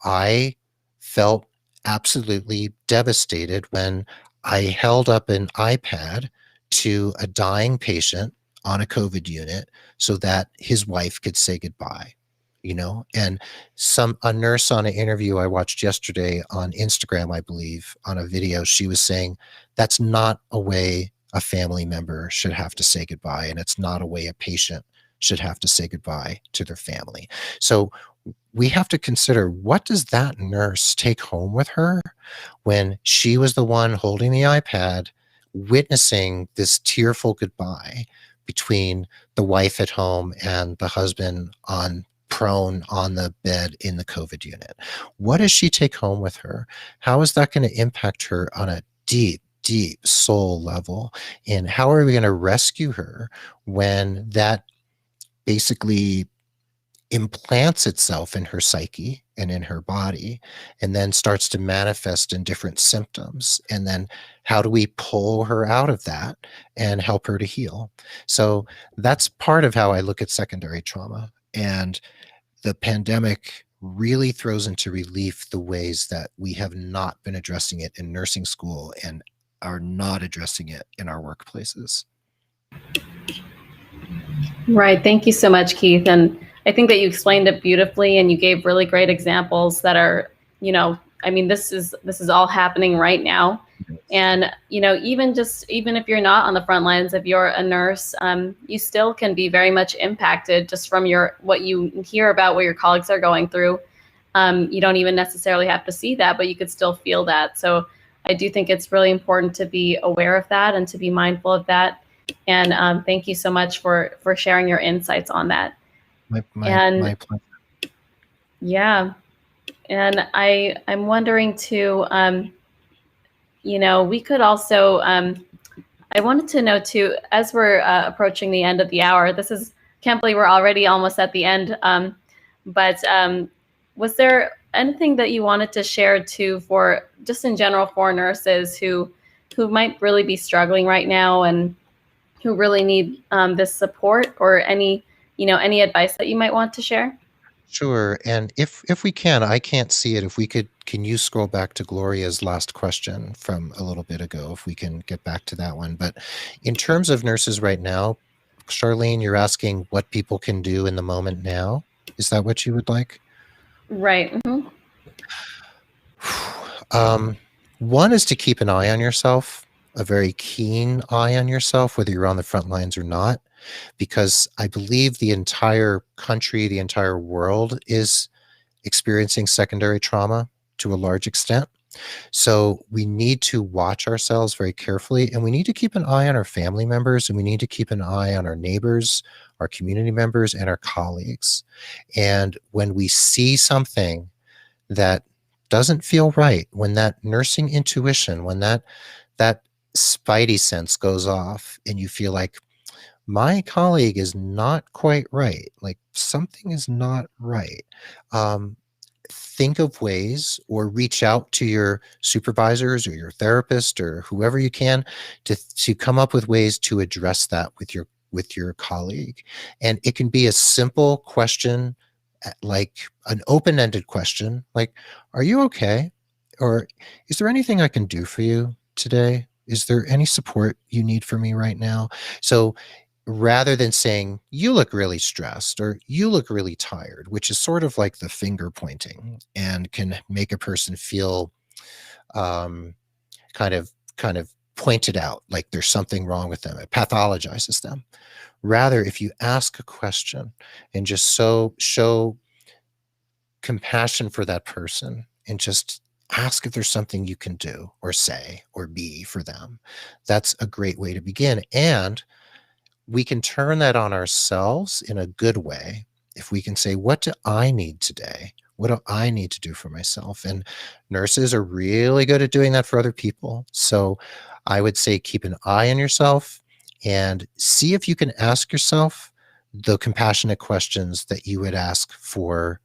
I felt absolutely devastated when I held up an iPad to a dying patient on a COVID unit so that his wife could say goodbye, and a nurse on an interview I watched yesterday on Instagram, I believe, on a video, she was saying that's not a way a family member should have to say goodbye, and it's not a way a patient should have to say goodbye to their family. So we have to consider, what does that nurse take home with her when she was the one holding the iPad, witnessing this tearful goodbye between the wife at home and the husband prone on the bed in the COVID unit? What does she take home with her? How is that going to impact her on a deep, deep soul level? And how are we going to rescue her when that basically implants itself in her psyche and in her body, and then starts to manifest in different symptoms? And then how do we pull her out of that and help her to heal? So that's part of how I look at secondary trauma. And the pandemic really throws into relief the ways that we have not been addressing it in nursing school and are not addressing it in our workplaces. Right. Thank you so much, Keith. And I think that you explained it beautifully, and you gave really great examples that are, this is all happening right now. And, even if you're not on the front lines, if you're a nurse, you still can be very much impacted just from what you hear about what your colleagues are going through. You don't even necessarily have to see that, but you could still feel that. So I do think it's really important to be aware of that and to be mindful of that. And thank you so much for sharing your insights on that. My pleasure. Yeah. And I'm wondering too, we could also, I wanted to know too, as we're approaching the end of the hour, can't believe we're already almost at the end. But was there anything that you wanted to share too, for just in general for nurses who might really be struggling right now and who really need this support, or any advice that you might want to share? Sure. And if we can, I can't see it. Can you scroll back to Gloria's last question from a little bit ago, if we can get back to that one. But in terms of nurses right now, Charlene, you're asking what people can do in the moment now. Is that what you would like? Right. Mm-hmm. One is to keep an eye on yourself, a very keen eye on yourself, whether you're on the front lines or not, because I believe the entire country, the entire world is experiencing secondary trauma to a large extent. So we need to watch ourselves very carefully, and we need to keep an eye on our family members, and we need to keep an eye on our neighbors, our community members, and our colleagues. And when we see something that doesn't feel right, when that nursing intuition, when that spidey sense goes off and you feel like, my colleague is not quite right, like something is not right, think of ways, or reach out to your supervisors or your therapist or whoever you can to come up with ways to address that with your colleague. And it can be a simple question, like an open-ended question, like, are you okay? Or is there anything I can do for you today? Is there any support you need from me right now? So rather than saying, you look really stressed or you look really tired, which is sort of like the finger pointing and can make a person feel kind of pointed out, like there's something wrong with them. It pathologizes them. Rather, if you ask a question and just show compassion for that person and just ask if there's something you can do or say or be for them. That's a great way to begin. And we can turn that on ourselves in a good way if we can say, what do I need today? What do I need to do for myself? And nurses are really good at doing that for other people. So I would say keep an eye on yourself and see if you can ask yourself the compassionate questions that you would ask for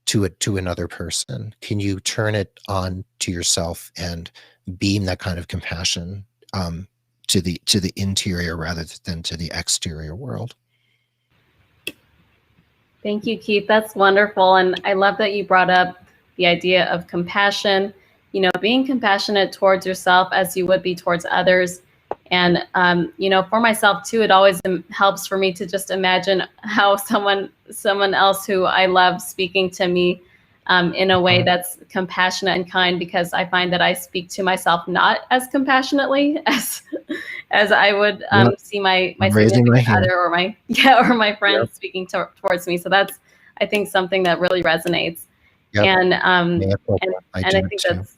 to another person. Can you turn it on to yourself and beam that kind of compassion to the interior rather than to the exterior world? Thank you, Keith. That's wonderful. And I love that you brought up the idea of compassion, you know, being compassionate towards yourself as you would be towards others. And, you know, for myself too, it always helps for me to just imagine how someone else who I love speaking to me in a way that's compassionate and kind, because I find that I speak to myself not as compassionately as I would see my significant other or my friends speaking towards me. So that's, I think, something that really resonates. And I think that's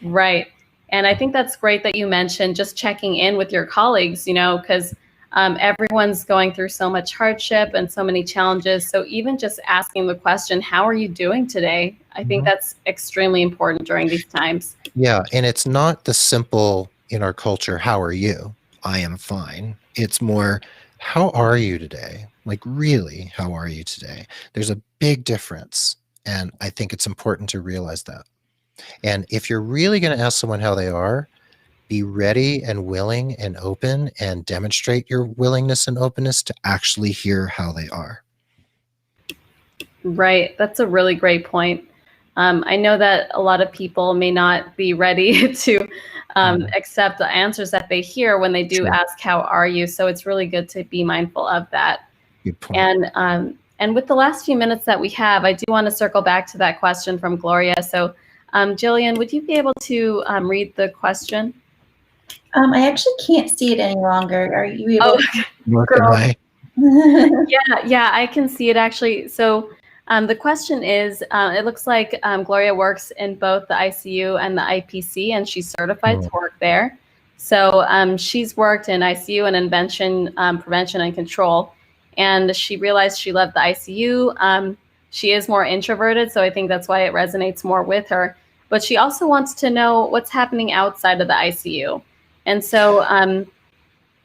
right. And I think that's great that you mentioned just checking in with your colleagues, you know, because everyone's going through so much hardship and so many challenges. So even just asking the question, how are you doing today? I think that's extremely important during these times. Yeah. And it's not the simple in our culture, how are you? I am fine. It's more, how are you today? Like, really, how are you today? There's a big difference. And I think it's important to realize that. And if you're really going to ask someone how they are, be ready and willing and open and demonstrate your willingness and openness to actually hear how they are. Right. That's a really great point. I know that a lot of people may not be ready to accept the answers that they hear when they do ask, how are you? So it's really good to be mindful of that. Good point. And with the last few minutes that we have, I do want to circle back to that question from Gloria. So Jillian, would you be able to read the question? I actually can't see it any longer. Are you able to? Yeah, I can see it actually. So the question is, it looks like Gloria works in both the ICU and the IPC, and she's certified to work there. So she's worked in ICU and invention, prevention and control, and she realized she loved the ICU. She is more introverted, so I think that's why it resonates more with her. But she also wants to know what's happening outside of the ICU. And so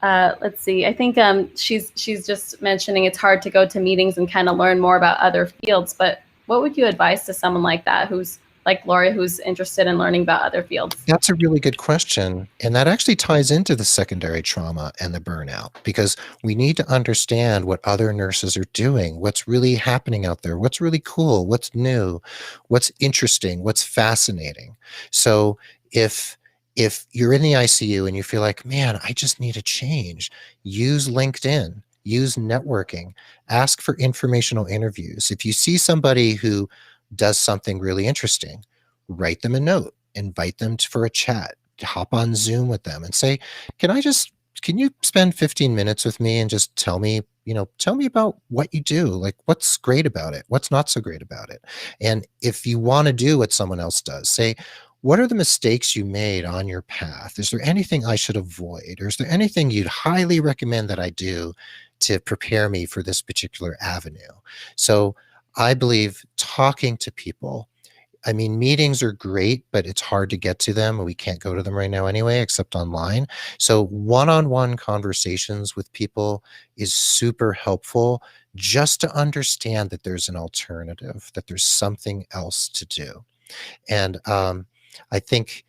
let's see, I think she's just mentioning it's hard to go to meetings and kind of learn more about other fields. But what would you advise to someone like that, who's like Gloria, who's interested in learning about other fields? That's a really good question. And that actually ties into the secondary trauma and the burnout, because we need to understand what other nurses are doing, what's really happening out there, what's really cool, what's new, what's interesting, what's fascinating. So if you're in the ICU and you feel like, man, I just need a change, use LinkedIn, use networking, ask for informational interviews. If you see somebody who does something really interesting, write them a note, invite them for a chat, hop on Zoom with them and say, can you spend 15 minutes with me and just tell me about what you do? Like, what's great about it? What's not so great about it? And if you want to do what someone else does, say, what are the mistakes you made on your path? Is there anything I should avoid? Or is there anything you'd highly recommend that I do to prepare me for this particular avenue? So I believe talking to people, I mean, meetings are great, but it's hard to get to them. And we can't go to them right now anyway, except online. So one-on-one conversations with people is super helpful, just to understand that there's an alternative, that there's something else to do. And I think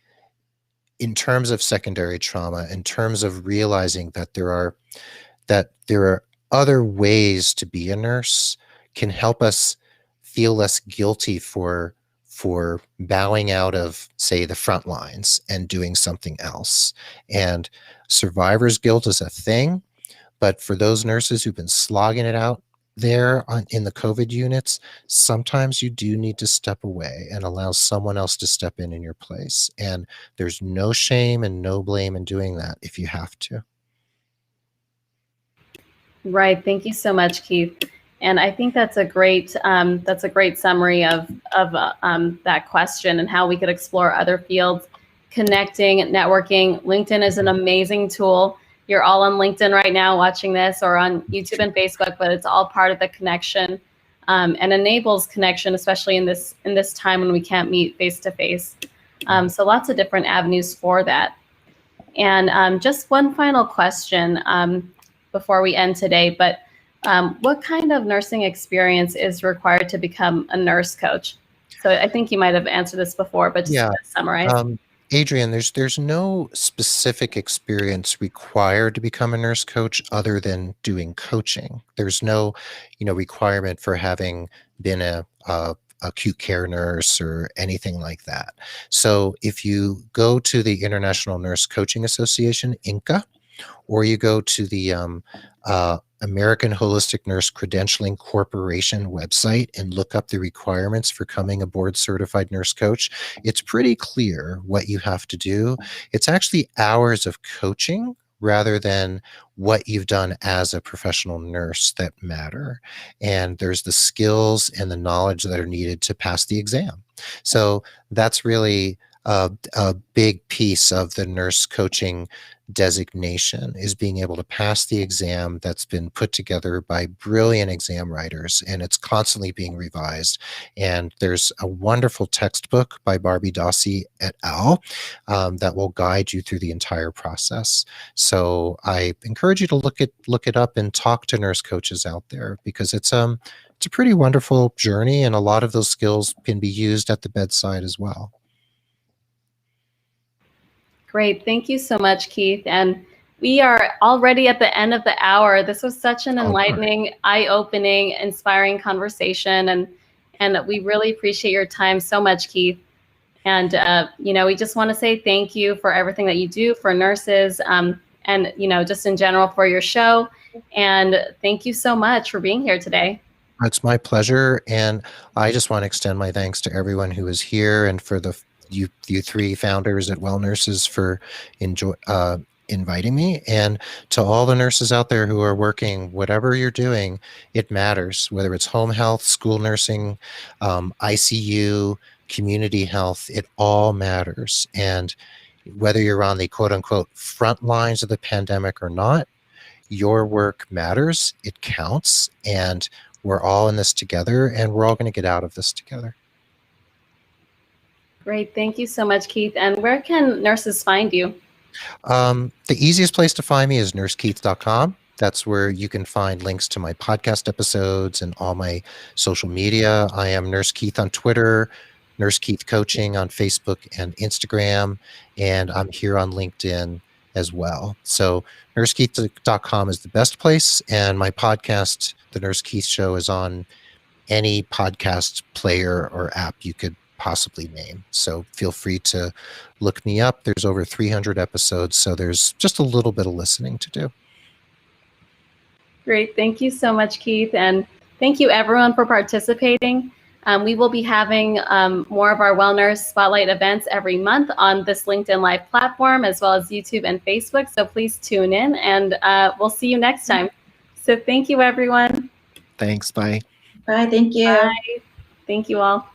in terms of secondary trauma, in terms of realizing that there are other ways to be a nurse, can help us feel less guilty for bowing out of, say, the front lines and doing something else. And survivor's guilt is a thing, but for those nurses who've been slogging it out there in the COVID units, sometimes you do need to step away and allow someone else to step in your place. And there's no shame and no blame in doing that if you have to. Right. Thank you so much, Keith. And I think that's a great summary of that question and how we could explore other fields, connecting, networking. LinkedIn is an amazing tool. You're all on LinkedIn right now watching this, or on YouTube and Facebook, but it's all part of the connection, and enables connection, especially in this time when we can't meet face to face. So lots of different avenues for that. And just one final question before we end today, but what kind of nursing experience is required to become a nurse coach? So I think you might have answered this before, but just to summarize. Adrian, there's no specific experience required to become a nurse coach other than doing coaching. There's no, requirement for having been a acute care nurse or anything like that. So if you go to the International Nurse Coaching Association, INCA, or you go to the American Holistic Nurse Credentialing Corporation website and look up the requirements for becoming a board certified nurse coach, it's pretty clear what you have to do. It's actually hours of coaching rather than what you've done as a professional nurse that matter. And there's the skills and the knowledge that are needed to pass the exam. So that's really a big piece of the nurse coaching designation, is being able to pass the exam that's been put together by brilliant exam writers, and it's constantly being revised. And there's a wonderful textbook by Barbie Dossi et al. That will guide you through the entire process. So I encourage you to look it up and talk to nurse coaches out there, because it's a pretty wonderful journey, and a lot of those skills can be used at the bedside as well. Great. Thank you so much, Keith. And we are already at the end of the hour. This was such an enlightening, eye-opening, inspiring conversation. And we really appreciate your time so much, Keith. And, we just want to say thank you for everything that you do for nurses, and, just in general for your show. And thank you so much for being here today. It's my pleasure. And I just want to extend my thanks to everyone who is here, and for you three founders at WellNurses for inviting me, and to all the nurses out there who are working, whatever you're doing, it matters, whether it's home health, school nursing, ICU, community health, it all matters. And whether you're on the quote unquote front lines of the pandemic or not, your work matters, it counts, and we're all in this together, and we're all going to get out of this together. Great. Thank you so much, Keith. And where can nurses find you? The easiest place to find me is nursekeith.com. That's where you can find links to my podcast episodes and all my social media. I am Nurse Keith on Twitter, Nurse Keith Coaching on Facebook and Instagram, and I'm here on LinkedIn as well. So nursekeith.com is the best place, and my podcast, The Nurse Keith Show, is on any podcast player or app you could possibly name. So feel free to look me up. There's over 300 episodes, so there's just a little bit of listening to do. Great. Thank you so much, Keith. And thank you everyone for participating. We will be having more of our WellNurse Spotlight events every month on this LinkedIn Live platform, as well as YouTube and Facebook. So please tune in, and we'll see you next time. So thank you, everyone. Thanks. Bye. Bye. Thank you. Bye. Thank you all.